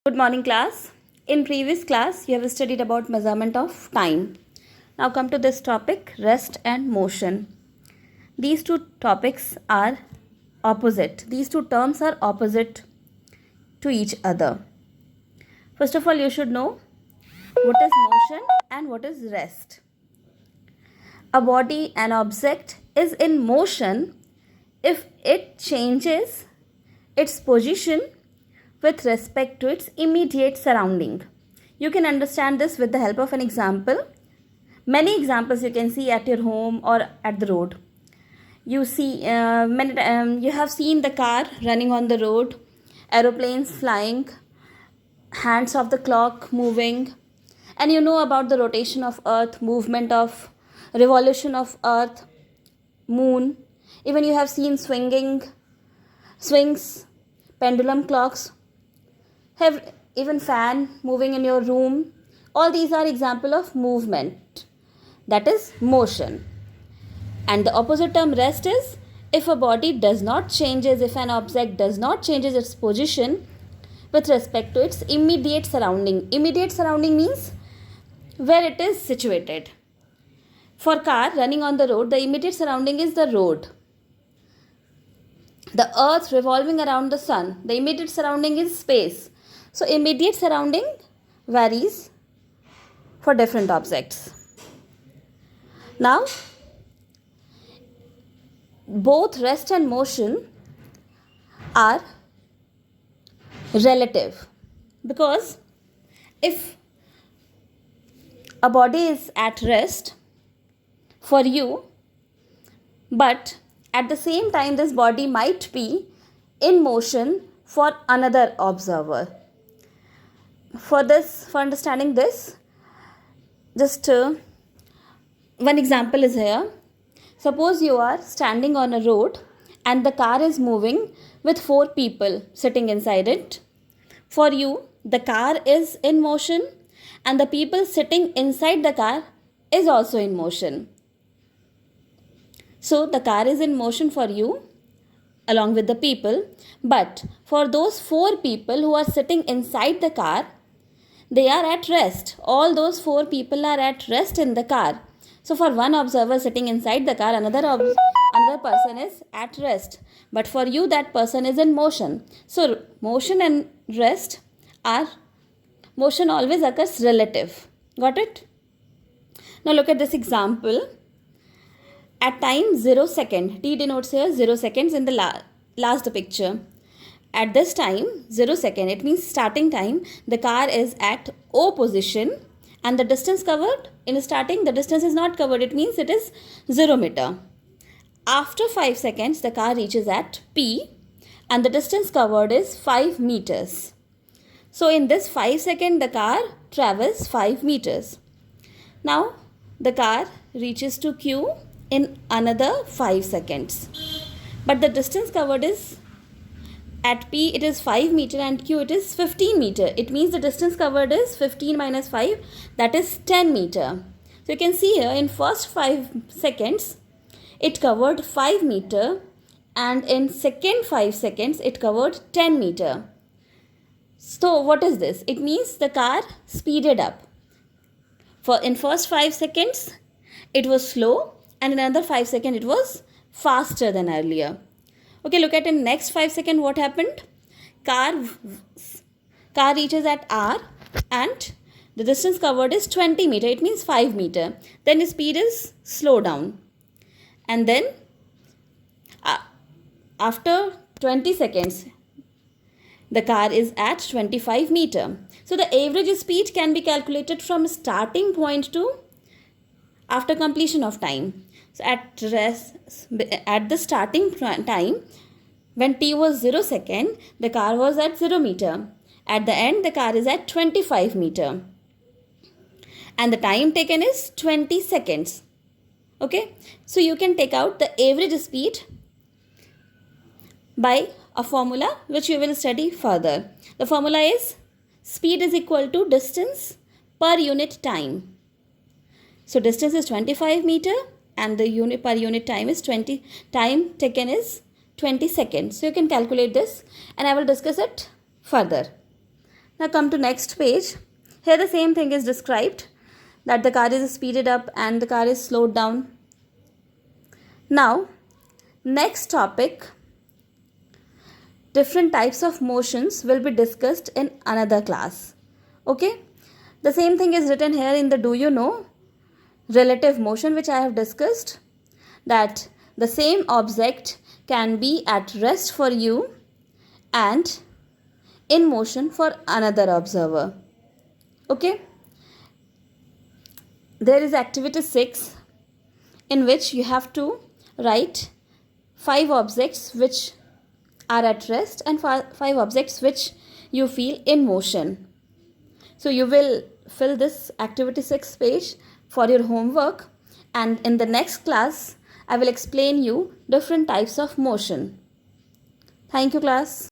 Good morning, class. In previous class, you have studied about measurement of time. Now come to this topic, rest and motion. These two topics are opposite. These two terms are opposite to each other. First of all, you should know what is motion and what is rest. A body, an object, is in motion if it changes its position with respect to its immediate surrounding. You can understand this with the help of an example. Many examples you can see at your home or at the road. You have seen the car running on the road, aeroplanes flying, hands of the clock moving, and you know about the rotation of earth, movement of revolution of earth, moon. Even you have seen swings, pendulum clocks, have even fan moving in your room. All these are example of movement, that is motion. And the opposite term rest is if a body does not changes, if an object does not changes its position with respect to its immediate surrounding. Immediate surrounding means where it is situated. For car running on the road, the immediate surrounding is the road. The earth revolving around the sun, the immediate surrounding is space. So immediate surrounding varies for different objects. Now, both rest and motion are relative, because if a body is at rest for you, but at the same time this body might be in motion for another observer. For understanding this, just one example is here. Suppose you are standing on a road and the car is moving with 4 people sitting inside it. For you, the car is in motion and the people sitting inside the car is also in motion. So the car is in motion for you along with the people, but for those 4 people who are sitting inside the car, they are at rest. All those 4 people are at rest in the car. So for one observer sitting inside the car, another person is at rest. But for you, that person is in motion. So motion and rest motion always occurs relative. Got it? Now look at this example. At time 0 second, T denotes here 0 seconds in the last picture. At this time, 0 second, it means starting time, the car is at O position and the distance covered in starting, the distance is not covered, it means it is 0 meter. After 5 seconds, the car reaches at P and the distance covered is 5 meters. So in this 5 second, the car travels 5 meters. Now, the car reaches to Q in another 5 seconds. But the distance covered is at P it is 5 meter and Q it is 15 meter. It means the distance covered is 15 minus 5, that is 10 meter. So you can see here in first 5 seconds it covered 5 meter and in second 5 seconds it covered 10 meter. So what is this? It means the car speeded up. For in first 5 seconds it was slow and in another 5 seconds it was faster than earlier. Okay, look at in next 5 seconds what happened. Car reaches at R and the distance covered is 20 meter. It means 5 meter. Then the speed is slow down. And then after 20 seconds, the car is at 25 meter. So the average speed can be calculated from starting point to after completion of time. So at the starting time, when T was 0 second, the car was at 0 meter. At the end, the car is at 25 meter. And the time taken is 20 seconds. Okay. So you can take out the average speed by a formula which we will study further. The formula is speed is equal to distance per unit time. So distance is 25 meter. And the unit per unit time is 20. Time taken is 20 seconds. So you can calculate this and I will discuss it further. Now come to next page. Here the same thing is described, that the car is speeded up and the car is slowed down. Now next topic, different types of motions will be discussed in another class. Okay, the same thing is written here in the do you know relative motion, which I have discussed, that the same object can be at rest for you and in motion for another observer. Okay, there is activity 6 in which you have to write 5 objects which are at rest and 5 objects which you feel in motion. So you will fill this activity 6 page for your homework, and in the next class I will explain you different types of motion. Thank you, class.